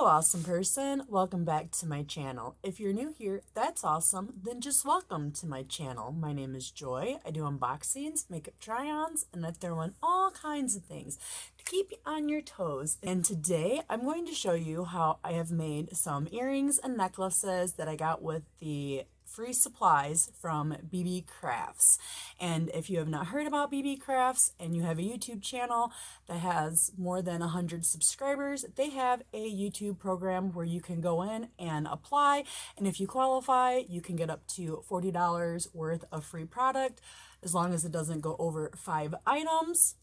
Hello, awesome person. Welcome back to my channel. If you're new here, that's awesome. Then just welcome to my channel. My name is Joy. I do unboxings, makeup try-ons, and I throw in all kinds of things to keep you on your toes. And today I'm going to show you how I have made some earrings and necklaces that I got with the free supplies from BeeBeeCrafts. And if you have not heard about BeeBeeCrafts and you have a YouTube channel that has more than 100 subscribers, they have a YouTube program where you can go in and apply, and if you qualify, you can get up to $40 worth of free product as long as it doesn't go over 5 items.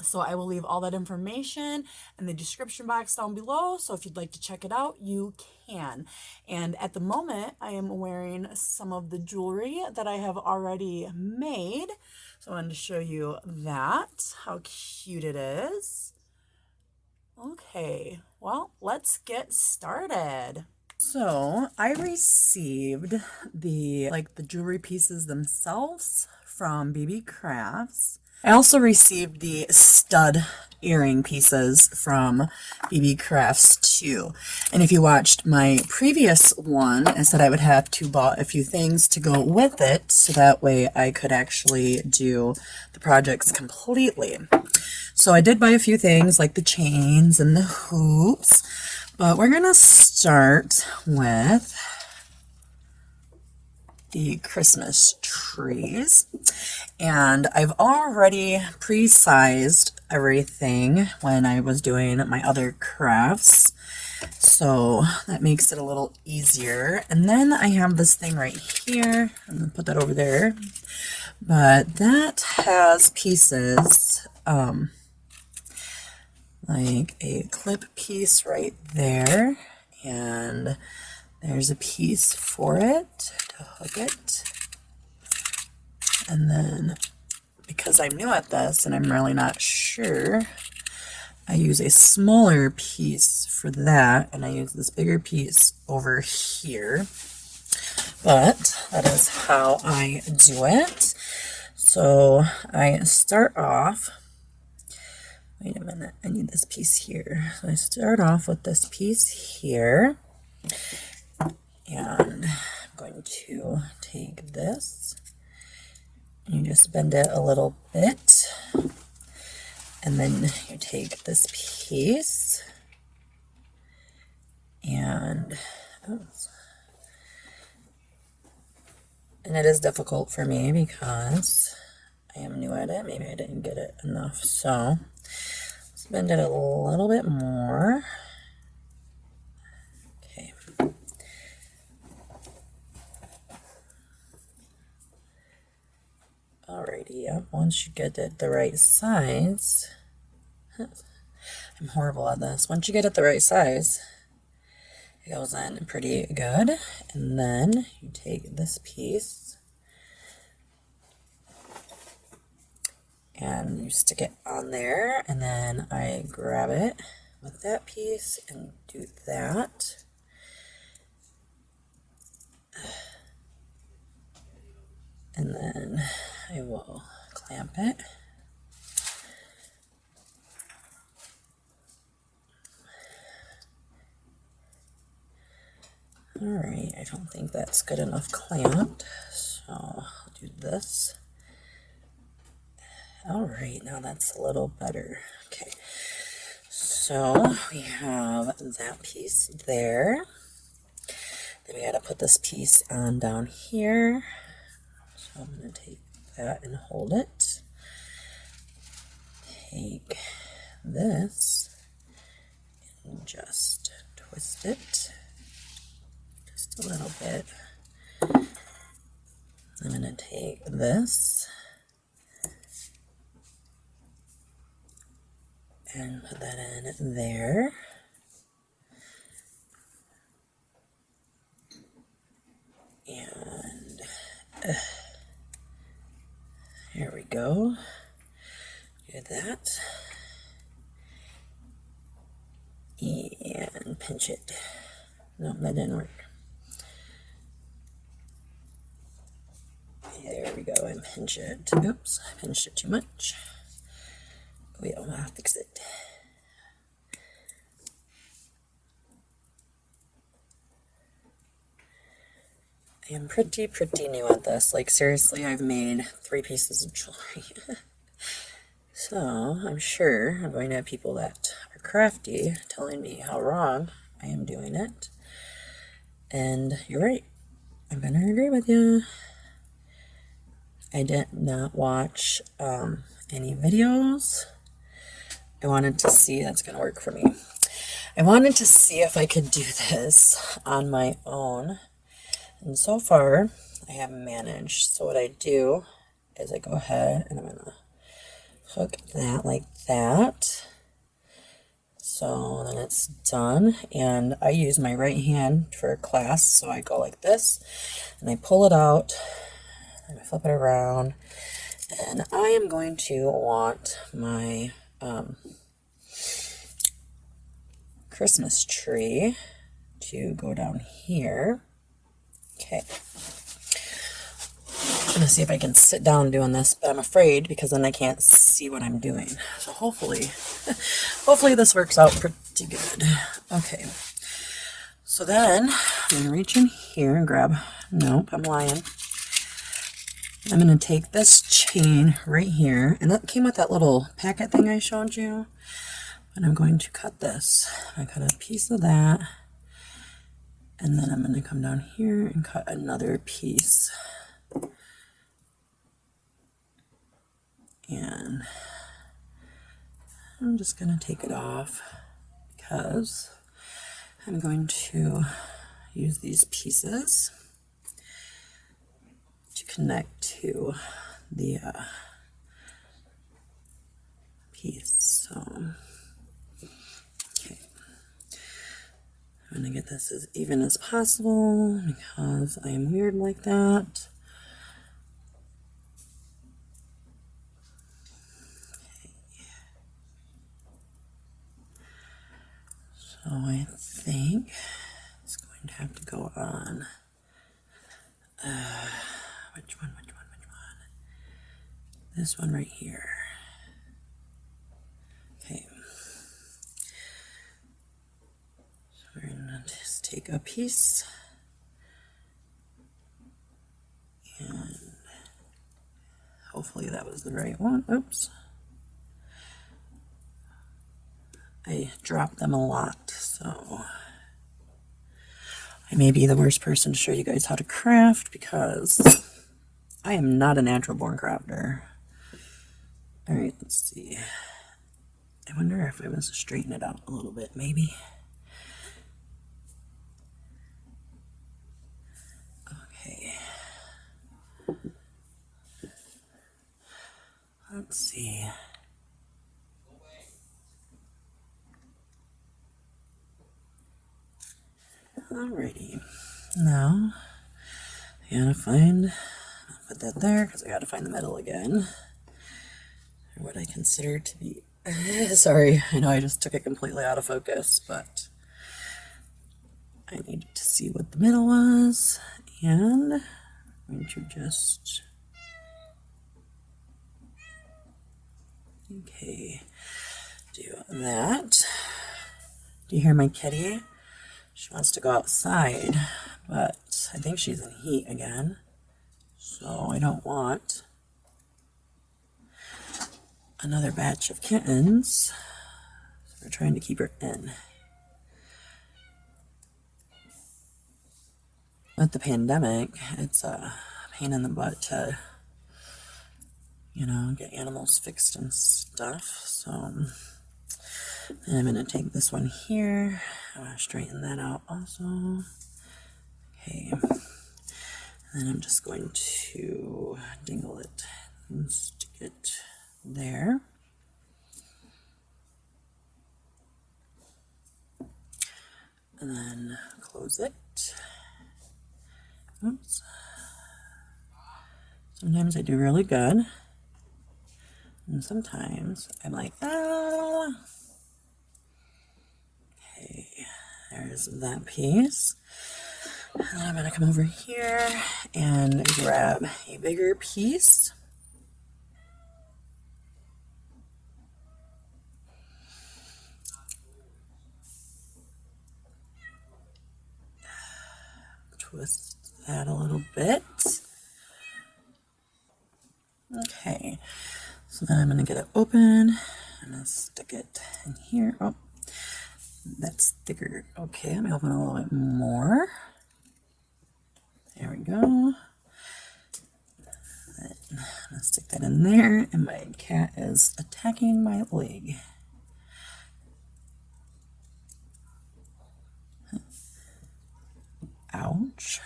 So I will leave all that information in the description box down below. So if you'd like to check it out, you can. And at the moment, I am wearing some of the jewelry that I have already made. So I wanted to show you that, how cute it is. Okay, well, let's get started. So I received the jewelry pieces themselves from BeeBeeCrafts. I also received the stud earring pieces from BeeBeeCrafts too. And if you watched my previous one, I said I would have to buy a few things to go with it, so that way I could actually do the projects completely. So I did buy a few things like the chains and the hoops, but we're gonna start with the Christmas trees. And I've already pre-sized everything when I was doing my other crafts, so that makes it a little easier. And then I have this thing right here. I'm gonna put that over there, but that has pieces like a clip piece right there, and there's a piece for it to hook it. And then, because I'm new at this and I'm really not sure, I use a smaller piece for that, and I use this bigger piece over here. But that is how I do it. So I start off, wait a minute, I need this piece here. So I start off with this piece here, and I'm going to take this. You just bend it a little bit, and then you take this piece and it is difficult for me because I am new at it. Maybe I didn't get it enough, so let's bend it a little bit more. Okay. Alrighty, yeah. Once you get it the right size, I'm horrible at this. Once you get it the right size, it goes in pretty good. And then you take this piece and you stick it on there, and then I grab it with that piece and do that. And then I will clamp it. Alright, I don't think that's good enough clamped, so I'll do this. Alright, now that's a little better. Okay, so we have that piece there. Then we gotta put this piece on down here. So I'm going to take that and hold it. Take this and just twist it just a little bit. I'm going to take this and put that in there. And here we go. Do that. And pinch it. No, that didn't work. There we go, and pinch it. Oops, I pinched it too much. Wait, I'm gonna fix it. I am pretty new at this. Like, seriously, I've made 3 pieces of jewelry. So, I'm sure I'm going to have people that are crafty telling me how wrong I am doing it. And you're right. I'm going to agree with you. I did not watch any videos. I wanted to see, that's going to work for me. I wanted to see if I could do this on my own. And so far, I have managed. So what I do is I go ahead and I'm going to hook that like that. So then it's done. And I use my right hand for clasp. So I go like this and I pull it out and I flip it around. And I am going to want my Christmas tree to go down here. Okay. I'm going to see if I can sit down doing this, but I'm afraid because then I can't see what I'm doing. So hopefully this works out pretty good. Okay. So then I'm going to reach in here and grab, nope, I'm lying. I'm going to take this chain right here, and that came with that little packet thing I showed you. And I'm going to cut this. I cut a piece of that, and then I'm going to come down here and cut another piece. And I'm just going to take it off because I'm going to use these pieces to connect to the piece. So, okay. I'm going to get this as even as possible because I am weird like that. So I think it's going to have to go on, which one? This one right here. Okay. So we're going to just take a piece and hopefully that was the right one. Oops. I dropped them a lot, so I may be the worst person to show you guys how to craft because I am not a natural born crafter. Alright, let's see. I wonder if I was to straighten it out a little bit, maybe. Okay. Let's see. Alrighty. Now, I gotta find, I'll put that there because I gotta find the middle again. Or what I consider to be, sorry, I know I just took it completely out of focus, but I needed to see what the middle was, and I'm going to just, okay, do that. Do you hear my kitty? She wants to go outside, but I think she's in heat again, so I don't want another batch of kittens. So we're trying to keep her in. With the pandemic, it's a pain in the butt to, you know, get animals fixed and stuff. So I'm going to take this one here. I want to straighten that out also. Okay. And then I'm just going to dingle it and stick it there. And then close it. Oops. Sometimes I do really good. And sometimes I'm like, ah. Okay, there's that piece. And then I'm going to come over here and grab a bigger piece. Twist that a little bit. Okay, so then I'm going to get it open. I'm going to stick it in here. Oh, that's thicker. Okay, I'm going to open a little bit more. There we go. I'm going to stick that in there, and my cat is attacking my leg. Ouch.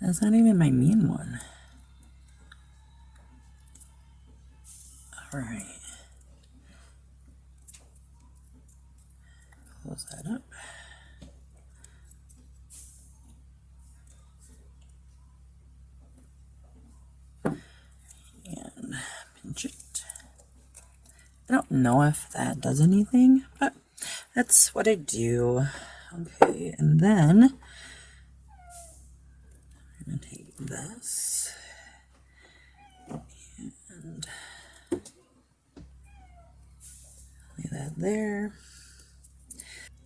That's not even my mean one. All right. Close that up. And pinch it. I don't know if that does anything, but that's what I do. Okay, and then I'm going to take this and lay that there.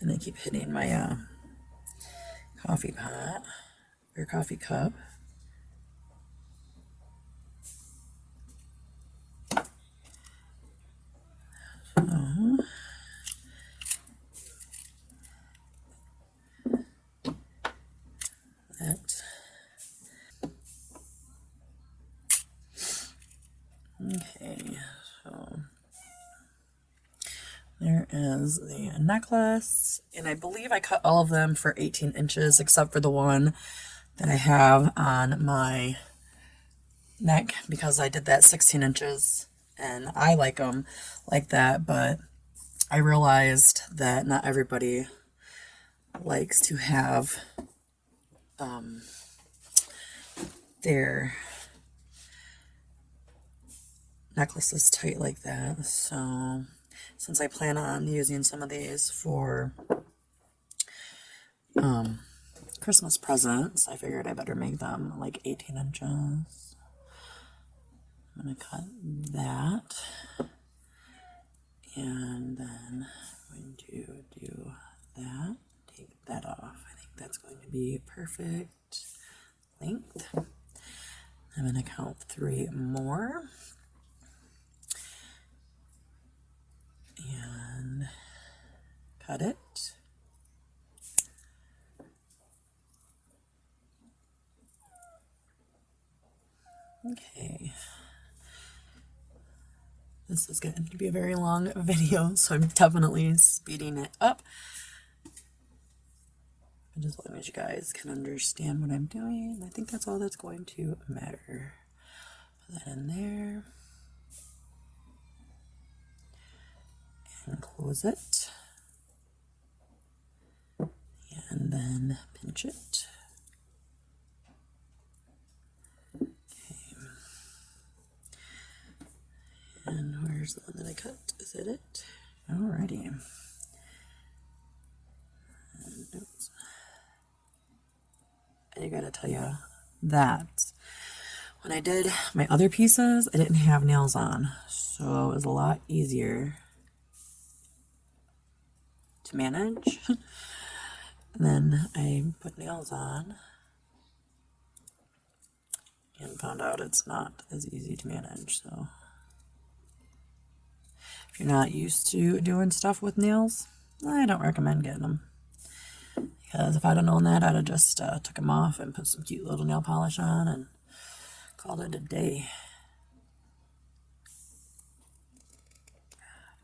And I keep hitting my coffee pot or coffee cup. So that. Okay, so there is the necklace, and I believe I cut all of them for 18 inches except for the one that I have on my neck because I did that 16 inches and I like them like that, but I realized that not everybody likes to have their necklaces tight like that. So since I plan on using some of these for Christmas presents, I figured I better make them like 18 inches. I'm going to cut that, and then I'm going to do that, take that off. I think that's going to be perfect length. I'm going to count 3 more, and cut it. Okay. This is going to be a very long video, so I'm definitely speeding it up. But as long as you guys can understand what I'm doing, I think that's all that's going to matter. Put that in there. And close it. And then pinch it. And where's the one that I cut? Is it it? Alrighty. And, oops. And I gotta tell you that when I did my other pieces, I didn't have nails on, so it was a lot easier to manage. And then I put nails on and found out it's not as easy to manage. So if you're not used to doing stuff with nails, I don't recommend getting them. Because if I'd have known that, I'd have just took them off and put some cute little nail polish on and called it a day.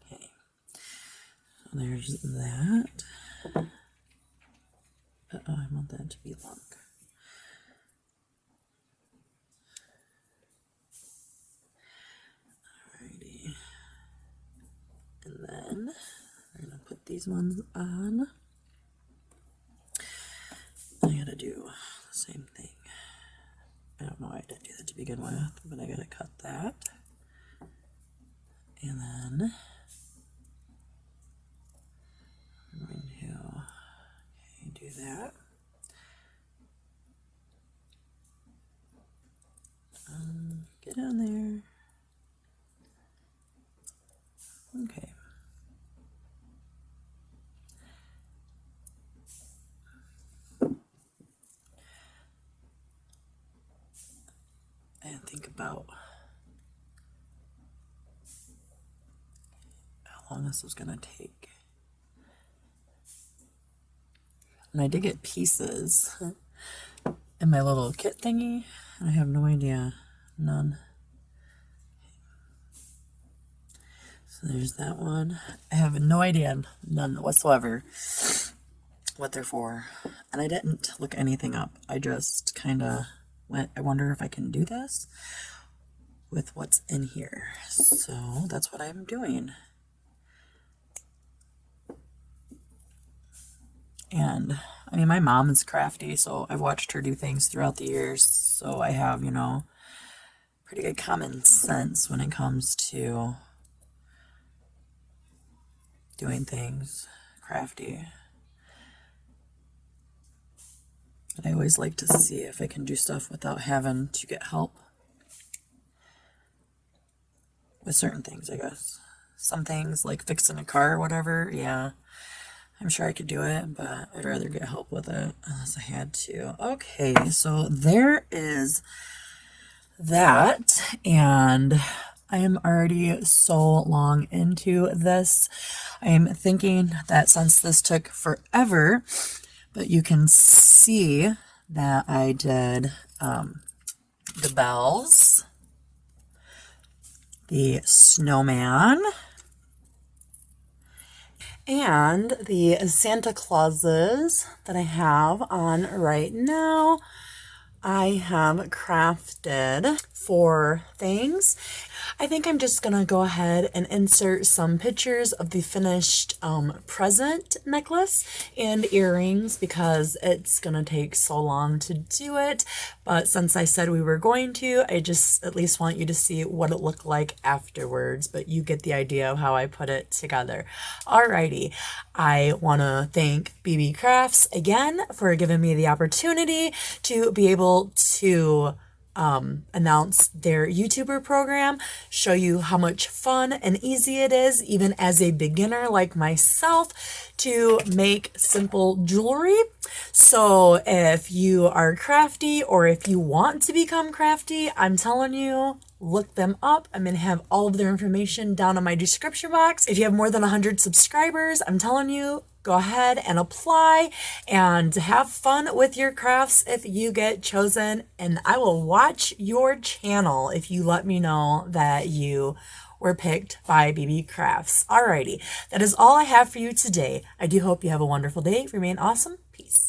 Okay, so there's that. I want that to be long. Alrighty. And then we're going to put these ones on. I gotta do the same thing. I don't know why I didn't do that to begin with, but I gotta cut that. And then I'm going to do that. Get on there. Okay. about how long this was going to take. And I did get pieces in my little kit thingy. I have no idea. None. So there's that one. I have no idea, none whatsoever, what they're for. And I didn't look anything up. I just kind of went, I wonder if I can do this with what's in here. So that's what I'm doing. And I mean, my mom is crafty, so I've watched her do things throughout the years. So I have, you know, pretty good common sense when it comes to doing things crafty. But I always like to see if I can do stuff without having to get help with certain things, I guess. Some things like fixing a car or whatever, yeah, I'm sure I could do it, but I'd rather get help with it unless I had to. Okay, so there is that, and I am already so long into this. I am thinking that since this took forever, but you can see that I did the bells, the snowman, and the Santa Clauses that I have on right now. I have crafted 4 things. I think I'm just gonna go ahead and insert some pictures of the finished present necklace and earrings because it's gonna take so long to do it. But since I said we were going to, I just at least want you to see what it looked like afterwards, but you get the idea of how I put it together. Alrighty, I wanna thank BeeBeeCrafts again for giving me the opportunity to be able to announce their YouTuber program, show you how much fun and easy it is, even as a beginner like myself, to make simple jewelry. So if you are crafty or if you want to become crafty, I'm telling you, look them up. I'm going to have all of their information down in my description box. If you have more than 100 subscribers, I'm telling you, go ahead and apply and have fun with your crafts if you get chosen. And I will watch your channel if you let me know that you were picked by BeeBeeCrafts. Alrighty, that is all I have for you today. I do hope you have a wonderful day. Remain awesome. Peace.